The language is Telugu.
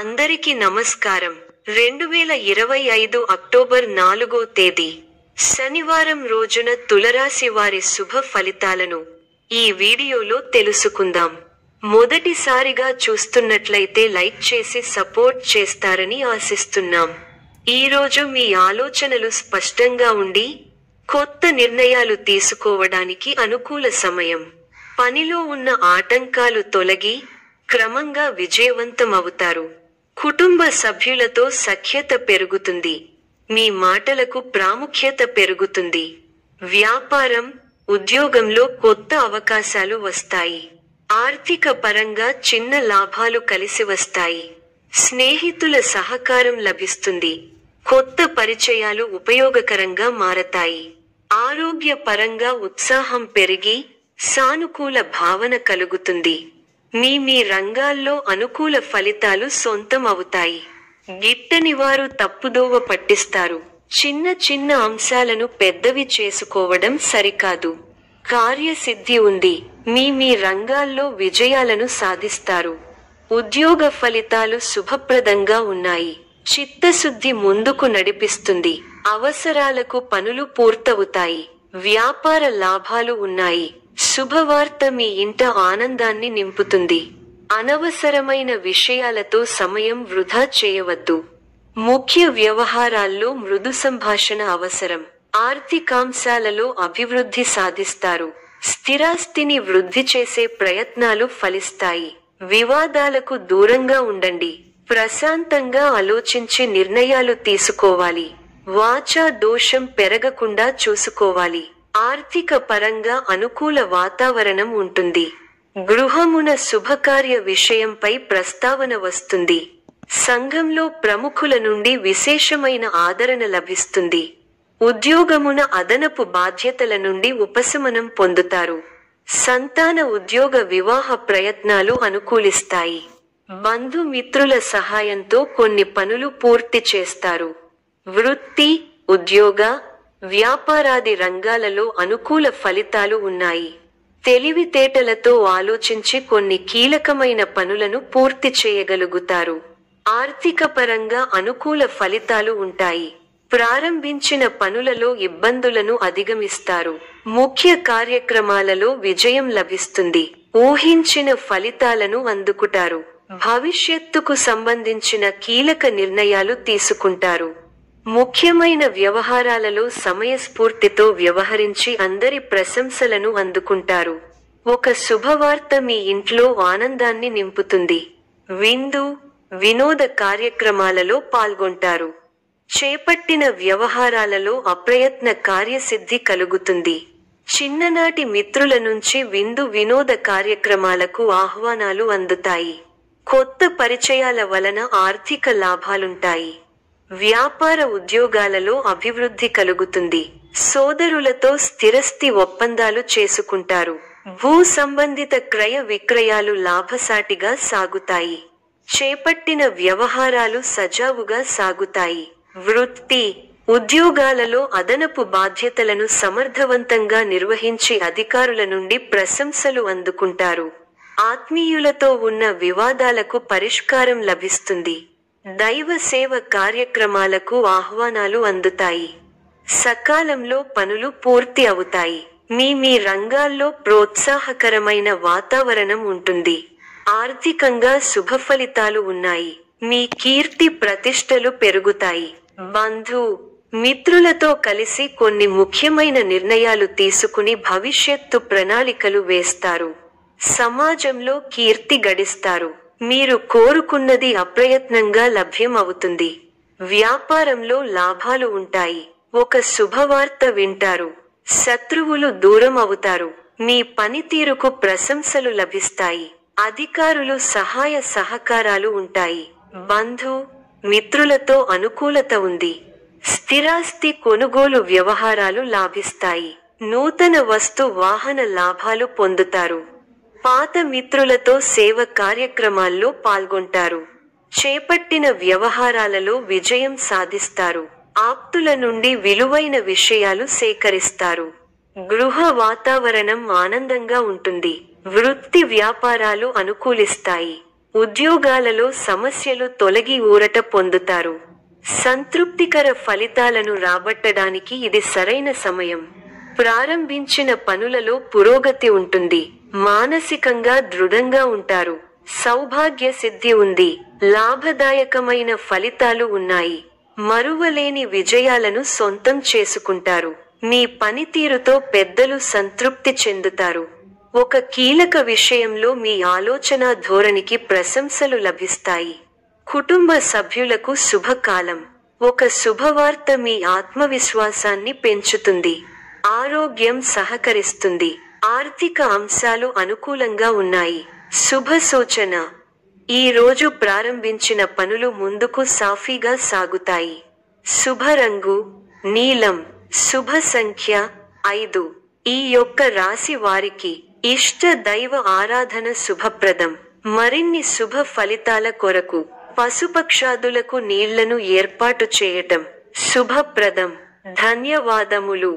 అందరికీ నమస్కారం. 2025 అక్టోబర్ 4వ తేదీ శనివారం రోజున తులరాశి వారి శుభ ఫలితాలను ఈ వీడియోలో తెలుసుకుందాం. మొదటిసారిగా చూస్తున్నట్లయితే లైక్ చేసి సపోర్ట్ చేస్తారని ఆశిస్తున్నాం. ఈ రోజు మీ ఆలోచనలు స్పష్టంగా ఉండి కొత్త నిర్ణయాలు తీసుకోవడానికి అనుకూల సమయం. పనిలో ఉన్న ఆటంకాలు తొలగి క్రమంగా విజయవంతమవుతారు. కుటుంబ సభ్యులతో సఖ్యత పెరుగుతుంది. మీ మాటలకు ప్రాముఖ్యత పెరుగుతుంది. వ్యాపారం, ఉద్యోగంలో కొత్త అవకాశాలు వస్తాయి. ఆర్థిక పరంగా చిన్న లాభాలు కలిసి వస్తాయి. స్నేహితుల సహకారం లభిస్తుంది. కొత్త పరిచయాలు ఉపయోగకరంగా మారతాయి. ఆరోగ్య పరంగా ఉత్సాహం పెరిగి సానుకూల భావన కలుగుతుంది. మీ రంగాల్లో అనుకూల ఫలితాలు సొంతం అవుతాయి. గిట్టని వారు తప్పుదోవ పట్టిస్తారు. చిన్న చిన్న అంశాలను పెద్దవి చేసుకోవడం సరికాదు. కార్యసిద్ధి ఉంది. మీ రంగాల్లో విజయాలను సాధిస్తారు. ఉద్యోగ ఫలితాలు శుభప్రదంగా ఉన్నాయి. చిత్తశుద్ధి ముందుకు నడిపిస్తుంది. అవసరాలకు పనులు పూర్తవుతాయి. వ్యాపార లాభాలు ఉన్నాయి. శుభవార్త మీ ఇంట ఆనందాన్ని నింపుతుంది. అనవసరమైన విషయాలతో సమయం వృధా చేయవద్దు. ముఖ్య వ్యవహారాల్లో మృదు సంభాషణ అవసరం. ఆర్థికాంశాలలో అభివృద్ధి సాధిస్తారు. స్థిరాస్తిని వృద్ధి చేసే ప్రయత్నాలు ఫలిస్తాయి. వివాదాలకు దూరంగా ఉండండి. ప్రశాంతంగా ఆలోచించి నిర్ణయాలు తీసుకోవాలి. వాచా దోషం పెరగకుండా చూసుకోవాలి. ఆర్థిక పరంగా అనుకూల వాతావరణం ఉంటుంది. గృహమున శుభకార్య విషయంపై ప్రస్తావన వస్తుంది. సంఘంలో ప్రముఖుల నుండి విశేషమైన ఆదరణ లభిస్తుంది. ఉద్యోగమున అదనపు బాధ్యతల నుండి ఉపశమనం పొందుతారు. సంతాన ఉద్యోగ వివాహ ప్రయత్నాలు అనుకూలిస్తాయి. బంధుమిత్రుల సహాయంతో కొన్ని పనులు పూర్తి చేస్తారు. వృత్తి, ఉద్యోగ, వ్యాపారాది రంగాలలో అనుకూల ఫలితాలు ఉన్నాయి. తెలివితేటలతో ఆలోచించి కొన్ని కీలకమైన పనులను పూర్తి చేయగలుగుతారు. ఆర్థిక పరంగా అనుకూల ఫలితాలు ఉంటాయి. ప్రారంభించిన పనులలో ఇబ్బందులను అధిగమిస్తారు. ముఖ్య కార్యక్రమాలలో విజయం లభిస్తుంది. ఊహించిన ఫలితాలను అందుకుంటారు. భవిష్యత్తుకు సంబంధించిన కీలక నిర్ణయాలు తీసుకుంటారు. ముఖ్యమైన వ్యవహారాలలో సమయస్ఫూర్తితో వ్యవహరించి అందరి ప్రశంసలను అందుకుంటారు. ఒక శుభవార్త మీ ఇంట్లో ఆనందాన్ని నింపుతుంది. విందు, వినోద కార్యక్రమాలలో పాల్గొంటారు. చేపట్టిన వ్యవహారాలలో అప్రయత్న కార్యసిద్ధి కలుగుతుంది. చిన్ననాటి మిత్రుల నుంచి విందు వినోద కార్యక్రమాలకు ఆహ్వానాలు అందుతాయి. కొత్త పరిచయాల వలన ఆర్థిక లాభాలుంటాయి. వ్యాపార ఉద్యోగాలలో అభివృద్ధి కలుగుతుంది. సోదరులతో స్థిరస్థి ఒప్పందాలు చేసుకుంటారు. భూ సంబంధిత క్రయ విక్రయాలు లాభసాటిగా సాగుతాయి. చేపట్టిన వ్యవహారాలు సజావుగా సాగుతాయి. వృత్తి, ఉద్యోగాలలో అదనపు బాధ్యతలను సమర్థవంతంగా నిర్వహించి అధికారుల నుండి ప్రశంసలు అందుకుంటారు. ఆత్మీయులతో ఉన్న వివాదాలకు పరిష్కారం లభిస్తుంది. దైవ సేవ కార్యక్రమాలకు ఆహ్వానాలు అందుతాయి. సకాలంలో పనులు పూర్తి అవుతాయి. మీ రంగాల్లో ప్రోత్సాహకరమైన వాతావరణం ఉంటుంది. ఆర్థికంగా శుభ ఫలితాలు ఉన్నాయి. మీ కీర్తి ప్రతిష్టలు పెరుగుతాయి. బంధు మిత్రులతో కలిసి కొన్ని ముఖ్యమైన నిర్ణయాలు తీసుకుని భవిష్యత్తు ప్రణాళికలు వేస్తారు. సమాజంలో కీర్తి గడిస్తారు. మీరు కోరుకున్నది అప్రయత్నంగా లభ్యం అవుతుంది. వ్యాపారంలో లాభాలు ఉంటాయి. ఒక శుభవార్త వింటారు. శత్రువులు దూరం అవుతారు. మీ పనితీరుకు ప్రశంసలు లభిస్తాయి. అధికారులు సహాయ సహకారాలు ఉంటాయి. బంధు మిత్రులతో అనుకూలత ఉంది. స్థిరాస్తి కొనుగోలు వ్యవహారాలు లాభిస్తాయి. నూతన వస్తు వాహన లాభాలు పొందుతారు. పాత మిత్రులతో సేవ కార్యక్రమాల్లో పాల్గొంటారు. చేపట్టిన వ్యవహారాలలో విజయం సాధిస్తారు. ఆప్తుల నుండి విలువైన విషయాలు సేకరిస్తారు. గృహ వాతావరణం ఆనందంగా ఉంటుంది. వృత్తి వ్యాపారాలు అనుకూలిస్తాయి. ఉద్యోగాలలో సమస్యలు తొలగి ఊరట పొందుతారు. సంతృప్తికర ఫలితాలను రాబట్టడానికి ఇది సరైన సమయం. ప్రారంభించిన పనులలో పురోగతి ఉంటుంది. మానసికంగా దృఢంగా ఉంటారు. సౌభాగ్య సిద్ధి ఉంది. లాభదాయకమైన ఫలితాలు ఉన్నాయి. మరువలేని విజయాలను సొంతం చేసుకుంటారు. మీ పనితీరుతో పెద్దలు సంతృప్తి చెందుతారు. ఒక కీలక విషయంలో మీ ఆలోచన ధోరణికి ప్రశంసలు లభిస్తాయి. కుటుంబ సభ్యులకు శుభకాలం. ఒక శుభవార్త మీ ఆత్మవిశ్వాసాన్ని పెంచుతుంది. ఆరోగ్యం సహకరిస్తుంది. ఆర్థిక అంశాలు అనుకూలంగా ఉన్నాయి. శుభ సూచన: ఈ రోజు ప్రారంభించిన పనులు ముందుకు సాఫీగా సాగుతాయి. శుభ రంగు నీలం. శుభ సంఖ్య 5. ఈ యొక్క రాశి వారికి ఇష్ట దైవ ఆరాధన శుభప్రదం. మరిన్ని శుభ ఫలితాల కొరకు పశుపక్షాదులకు నీళ్లను ఏర్పాటు చేయటం శుభప్రదం. ధన్యవాదములు.